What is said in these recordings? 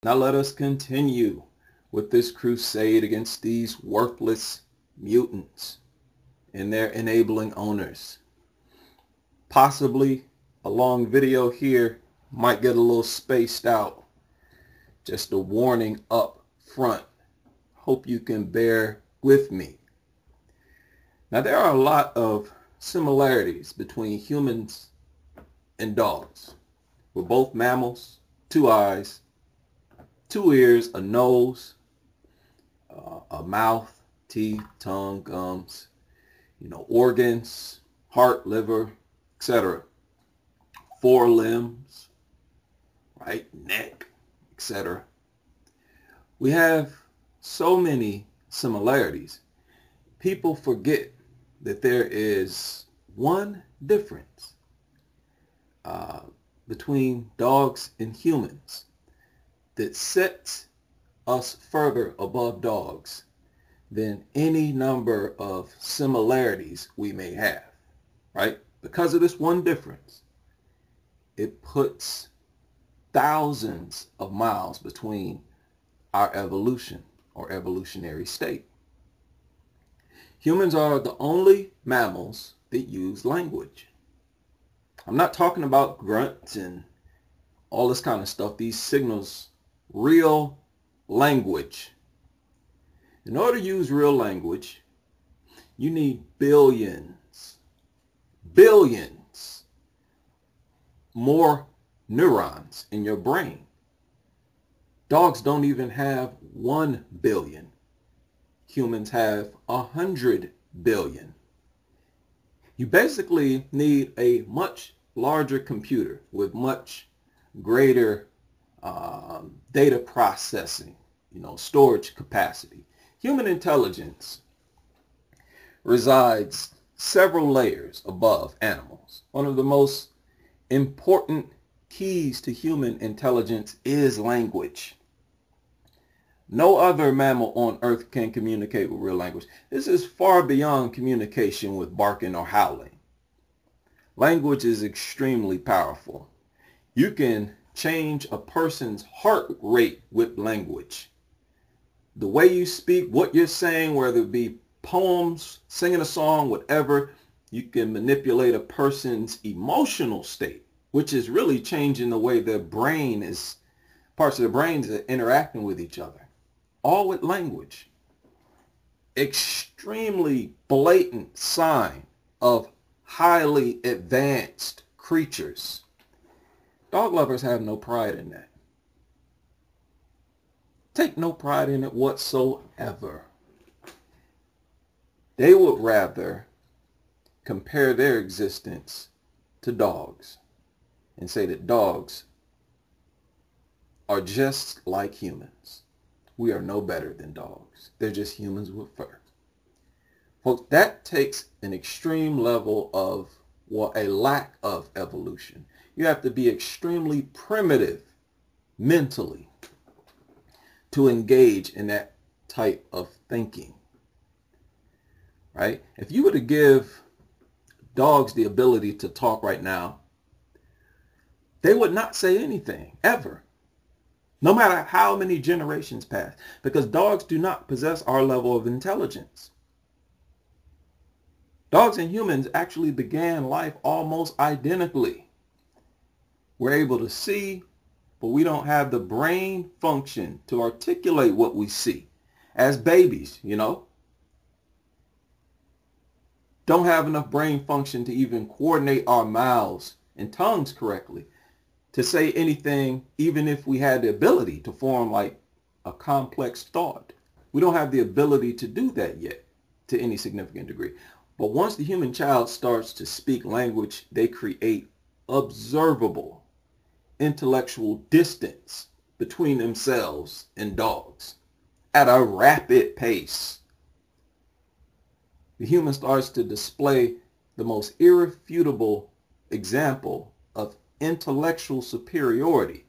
Now let us continue with this crusade against these worthless mutants and their enabling owners. Possibly a long video here might get a little spaced out. Just a warning up front. Hope you can bear with me. Now there are a lot of similarities between humans and dogs. We're both mammals, 2 eyes, 2 ears, a nose, a mouth, teeth, tongue, gums, organs, heart, liver, etc. 4 limbs, right, neck, etc. We have so many similarities. People forget that there is one difference between dogs and humans that sets us further above dogs than any number of similarities we may have, right? Because of this one difference, it puts thousands of miles between our evolution or evolutionary state. Humans are the only mammals that use language. I'm not talking about grunts and all this kind of stuff. These signals, real language. In order to use real language, you need billions more neurons in your brain. Dogs don't even have 1 billion. Humans have 100 billion. You basically need a much larger computer with much greater data processing, storage capacity. Human intelligence resides several layers above animals. One of the most important keys to human intelligence is language. No other mammal on earth can communicate with real language. This is far beyond communication with barking or howling. Language is extremely powerful. You can change a person's heart rate with language. The way you speak, what you're saying, whether it be poems, singing a song, whatever, you can manipulate a person's emotional state, which is really changing the way their brain is, parts of their brains are interacting with each other. All with language. Extremely blatant sign of highly advanced creatures. Dog lovers have no pride in that. Take no pride in it whatsoever. They would rather compare their existence to dogs and say that dogs are just like humans. We are no better than dogs. They're just humans with fur. Folks, that takes an extreme level of, a lack of evolution. You have to be extremely primitive mentally to engage in that type of thinking, right? If you were to give dogs the ability to talk right now, they would not say anything, ever. No matter how many generations pass, because dogs do not possess our level of intelligence. Dogs and humans actually began life almost identically. We're able to see, but we don't have the brain function to articulate what we see. As babies, don't have enough brain function to even coordinate our mouths and tongues correctly, to say anything, even if we had the ability to form like a complex thought. We don't have the ability to do that yet to any significant degree. But once the human child starts to speak language, they create observable intellectual distance between themselves and dogs at a rapid pace. The human starts to display the most irrefutable example of intellectual superiority,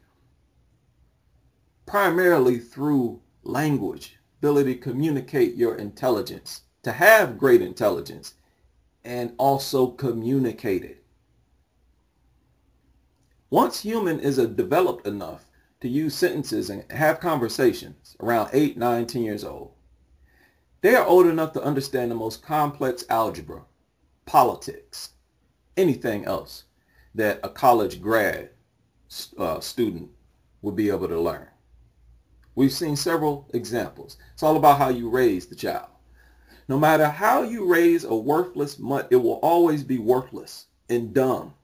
primarily through language, ability to communicate your intelligence, to have great intelligence, and also communicate it. Once human is developed enough to use sentences and have conversations around 8, 9, 10 years old. They are old enough to understand the most complex algebra, politics, anything else that a college grad student would be able to learn. We've seen several examples. It's all about how you raise the child. No matter how you raise a worthless mutt, it will always be worthless and dumb,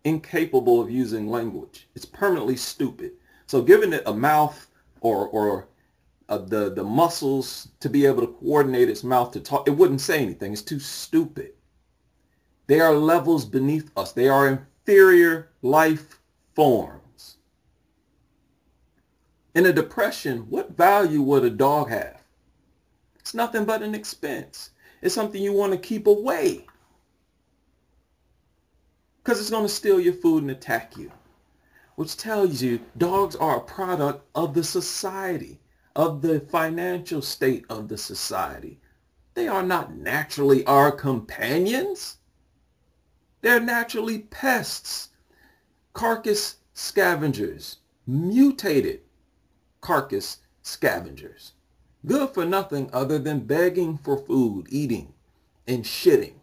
incapable of using language. It's permanently stupid. So giving it a mouth or the muscles to be able to coordinate its mouth to talk, it wouldn't say anything. It's too stupid. They are levels beneath us. They are inferior life forms. In a depression, what value would a dog have? It's nothing but an expense. It's something you want to keep away because it's going to steal your food and attack you, which tells you dogs are a product of the society, of the financial state of the society. They are not naturally our companions. They're naturally pests, carcass scavengers, mutated carcass scavengers, good for nothing other than begging for food, eating, and shitting.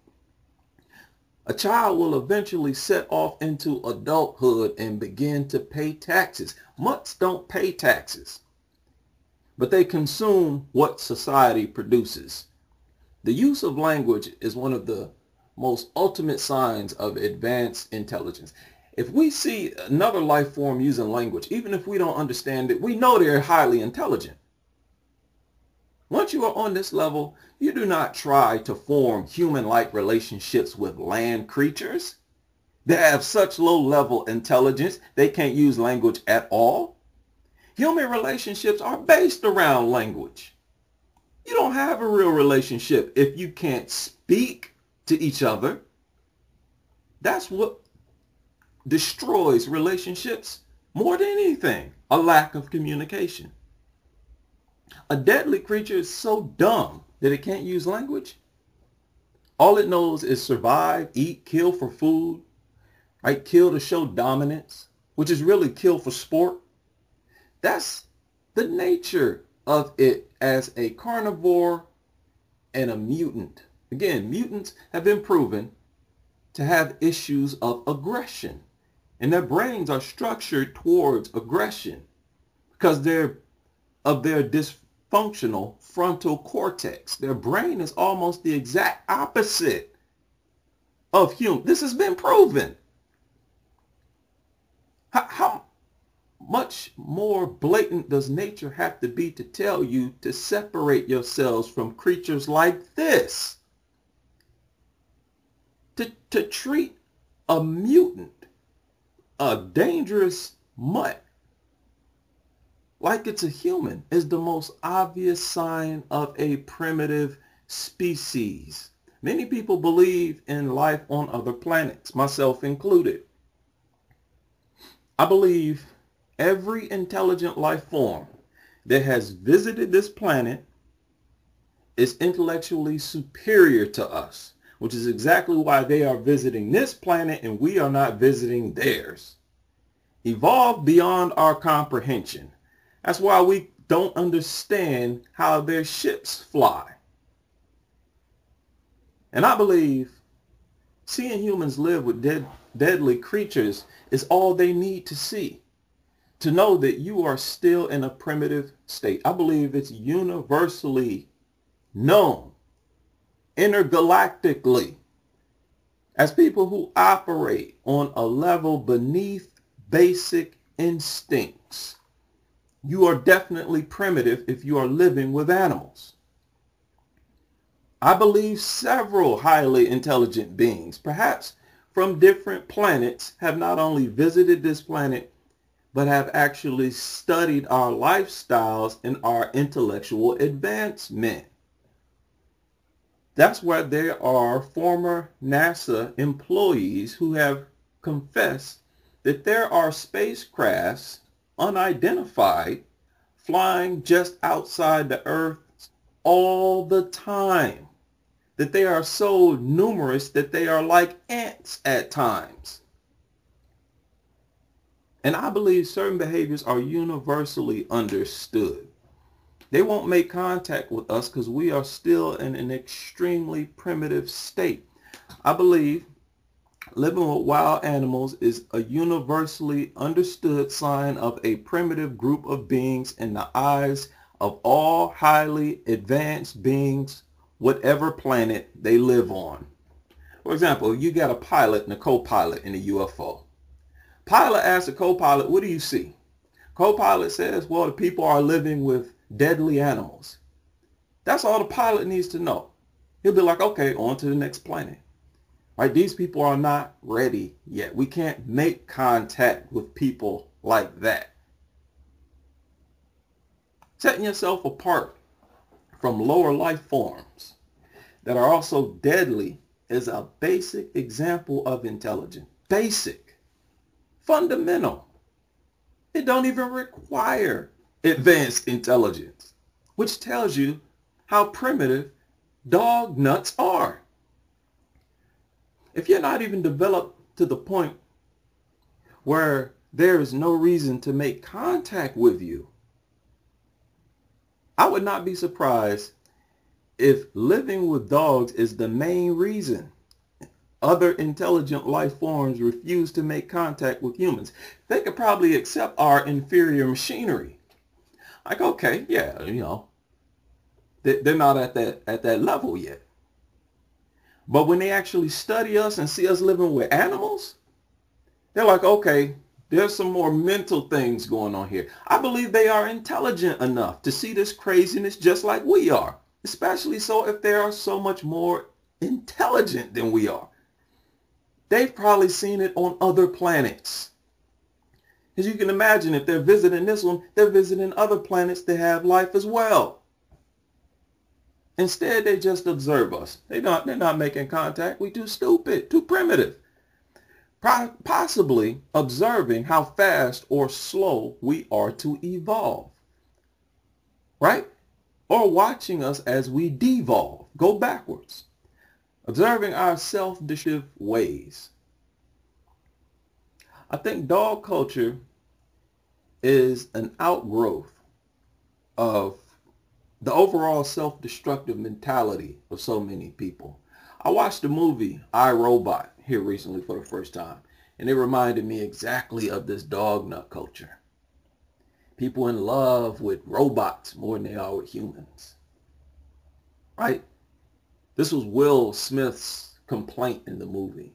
A child will eventually set off into adulthood and begin to pay taxes. Mutts don't pay taxes, but they consume what society produces. The use of language is one of the most ultimate signs of advanced intelligence. If we see another life form using language, even if we don't understand it, we know they're highly intelligent. Once you are on this level, you do not try to form human-like relationships with land creatures. They have such low-level intelligence, they can't use language at all. Human relationships are based around language. You don't have a real relationship if you can't speak to each other. That's what destroys relationships more than anything, a lack of communication. A deadly creature is so dumb that it can't use language. All it knows is survive, eat, kill for food, right? Kill to show dominance, which is really kill for sport. That's the nature of it as a carnivore and a mutant. Again, mutants have been proven to have issues of aggression, and their brains are structured towards aggression because they're of their dysfunctional frontal cortex. Their brain is almost the exact opposite of human. This has been proven. How much more blatant does nature have to be to tell you to separate yourselves from creatures like this? To treat a mutant, a dangerous mutt, like it's a human is the most obvious sign of a primitive species. Many people believe in life on other planets, myself included. I believe every intelligent life form that has visited this planet is intellectually superior to us, which is exactly why they are visiting this planet and we are not visiting theirs. Evolved beyond our comprehension. That's why we don't understand how their ships fly. And I believe seeing humans live with deadly creatures is all they need to see, to know that you are still in a primitive state. I believe it's universally known, intergalactically, as people who operate on a level beneath basic instincts. You are definitely primitive if you are living with animals. I believe several highly intelligent beings, perhaps from different planets, have not only visited this planet, but have actually studied our lifestyles and our intellectual advancement. That's why there are former NASA employees who have confessed that there are spacecrafts unidentified flying just outside the Earth all the time, that they are so numerous that they are like ants at times. And I believe certain behaviors are universally understood. They won't make contact with us because we are still in an extremely primitive state. I believe living with wild animals is a universally understood sign of a primitive group of beings in the eyes of all highly advanced beings, whatever planet they live on. For example, you got a pilot and a co-pilot in a UFO. Pilot asks the co-pilot, what do you see? Co-pilot says, well, the people are living with deadly animals. That's all the pilot needs to know. He'll be like, okay, on to the next planet. Right? These people are not ready yet. We can't make contact with people like that. Setting yourself apart from lower life forms that are also deadly is a basic example of intelligence. Basic. Fundamental. It don't even require advanced intelligence, which tells you how primitive dog nuts are. If you're not even developed to the point where there is no reason to make contact with you, I would not be surprised if living with dogs is the main reason other intelligent life forms refuse to make contact with humans. They could probably accept our inferior machinery. Like, okay, yeah, they're not at that level yet. But when they actually study us and see us living with animals, they're like, okay, there's some more mental things going on here. I believe they are intelligent enough to see this craziness just like we are, especially so if they are so much more intelligent than we are. They've probably seen it on other planets. As you can imagine, if they're visiting this one, they're visiting other planets that have life as well. Instead, they just observe us. They're not making contact. We're too stupid, too primitive. Possibly observing how fast or slow we are to evolve. Right? Or watching us as we devolve, go backwards. Observing our self-destructive ways. I think dog culture is an outgrowth of the overall self-destructive mentality of so many people. I watched the movie I, Robot here recently for the first time, and it reminded me exactly of this dog nut culture. People in love with robots more than they are with humans. Right? This was Will Smith's complaint in the movie.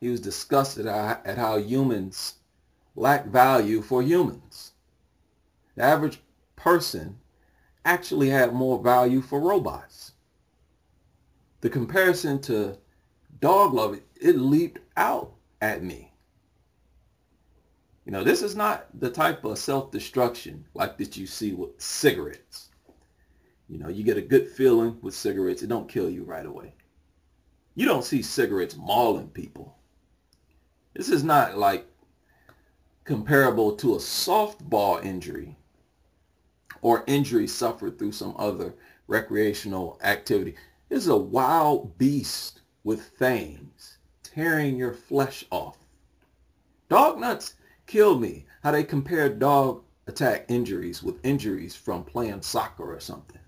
He was disgusted at how humans lack value for humans. The average person actually had more value for robots. The comparison to dog love, it leaped out at me. This is not the type of self-destruction like that you see with cigarettes. You get a good feeling with cigarettes. It don't kill you right away. You don't see cigarettes mauling people. This is not like comparable to a softball injury or injury suffered through some other recreational activity. This is a wild beast with fangs tearing your flesh off. Dog nuts kill me. How they compare dog attack injuries with injuries from playing soccer or something.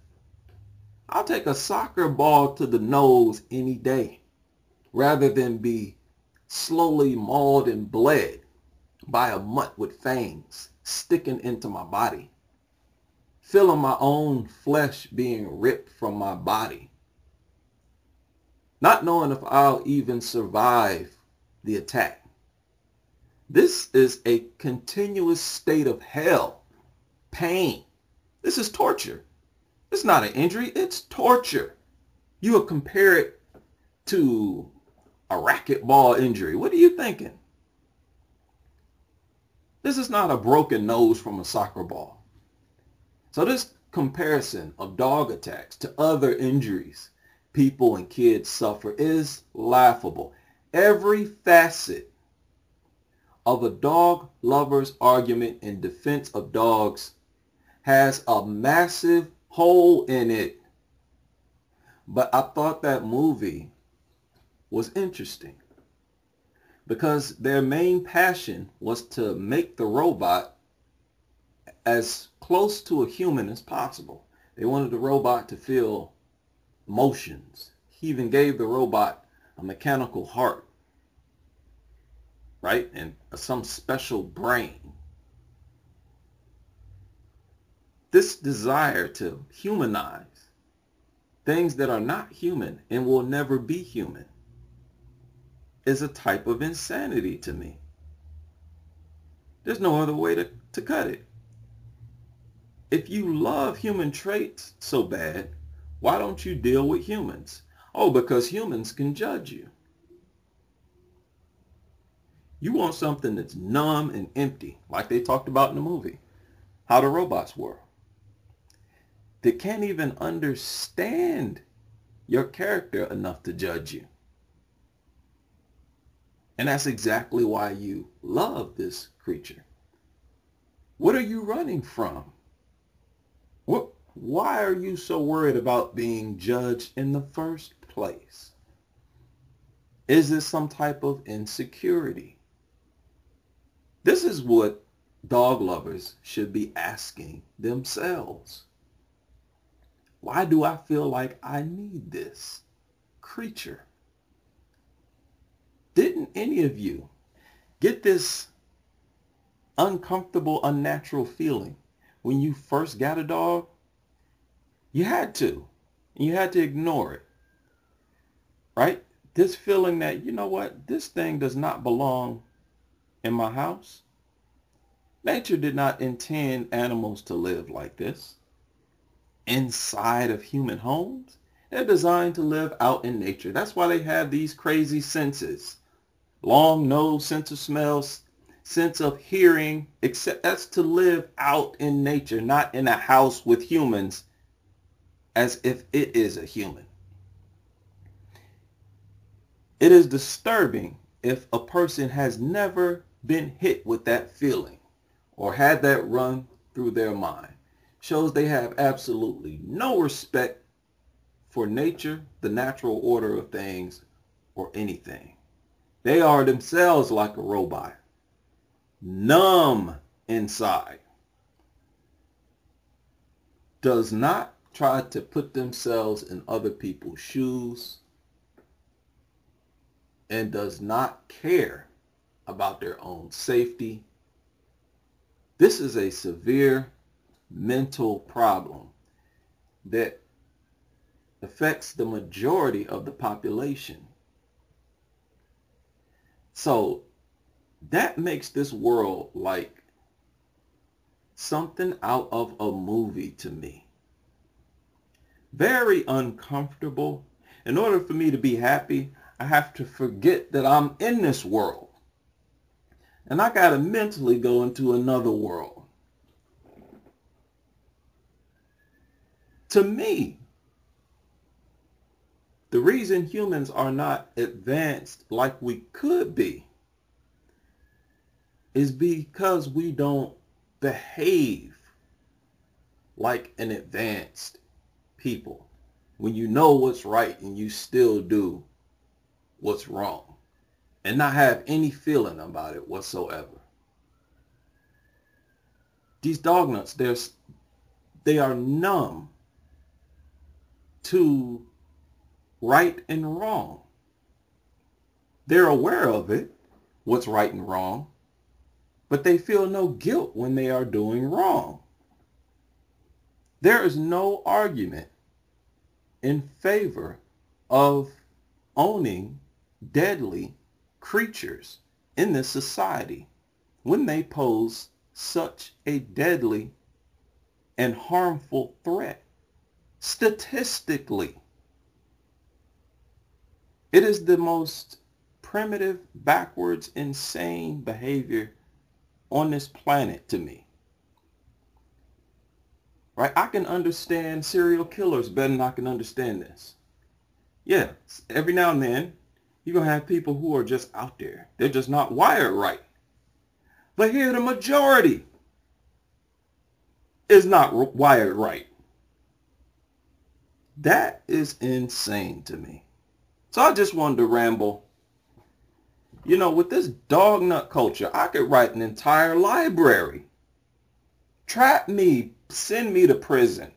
I'll take a soccer ball to the nose any day rather than be slowly mauled and bled by a mutt with fangs sticking into my body, feeling my own flesh being ripped from my body, not knowing if I'll even survive the attack. This is a continuous state of hell, pain. This is torture. It's not an injury, it's torture. You will compare it to a racquetball injury. What are you thinking? This is not a broken nose from a soccer ball. So this comparison of dog attacks to other injuries people and kids suffer is laughable. Every facet of a dog lover's argument in defense of dogs has a massive hole in it. But I thought that movie was interesting because their main passion was to make the robot as close to a human as possible. They wanted the robot to feel emotions. He even gave the robot a mechanical heart, right? And some special brain. This desire to humanize things that are not human and will never be human is a type of insanity to me. There's no other way to cut it. If you love human traits so bad, why don't you deal with humans? Oh, because humans can judge you. You want something that's numb and empty, like they talked about in the movie, How the Robots Were. They can't even understand your character enough to judge you. And that's exactly why you love this creature. What are you running from? Why are you so worried about being judged in the first place? Is this some type of insecurity? This is what dog lovers should be asking themselves. Why do I feel like I need this creature? Didn't any of you get this uncomfortable, unnatural feeling when you first got a dog? You had to. And you had to ignore it. Right? This feeling that, you know what, this thing does not belong in my house. Nature did not intend animals to live like this, inside of human homes. They're designed to live out in nature. That's why they have these crazy senses. Long nose, sense of smells, sense of hearing, except that's to live out in nature, not in a house with humans as if it is a human. It is disturbing if a person has never been hit with that feeling or had that run through their mind. Shows they have absolutely no respect for nature, the natural order of things, or anything. They are themselves like a robot, numb inside. Does not try to put themselves in other people's shoes and does not care about their own safety. This is a severe mental problem that affects the majority of the population. So that makes this world like something out of a movie to me. Very uncomfortable. In order for me to be happy, I have to forget that I'm in this world. And I got to mentally go into another world. To me, the reason humans are not advanced like we could be is because we don't behave like an advanced people. When you know what's right and you still do what's wrong and not have any feeling about it whatsoever. These dog nuts, they are numb to right and wrong. They're aware of it, what's right and wrong, but they feel no guilt when they are doing wrong. There is no argument in favor of owning deadly creatures in this society when they pose such a deadly and harmful threat. Statistically, it is the most primitive, backwards, insane behavior on this planet to me. Right? I can understand serial killers better than I can understand this. Yeah, every now and then, you're going to have people who are just out there. They're just not wired right. But here, the majority is not wired right. That is insane to me. So I just wanted to ramble You know, with this dog nut culture, I could write an entire library. Trap me, send me to prison.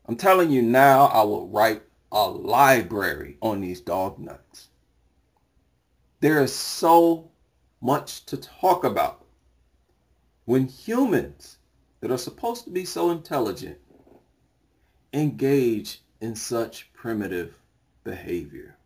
I'm telling you now, I will write a library on these dog nuts. There is so much to talk about when humans that are supposed to be so intelligent engage in such primitive behavior.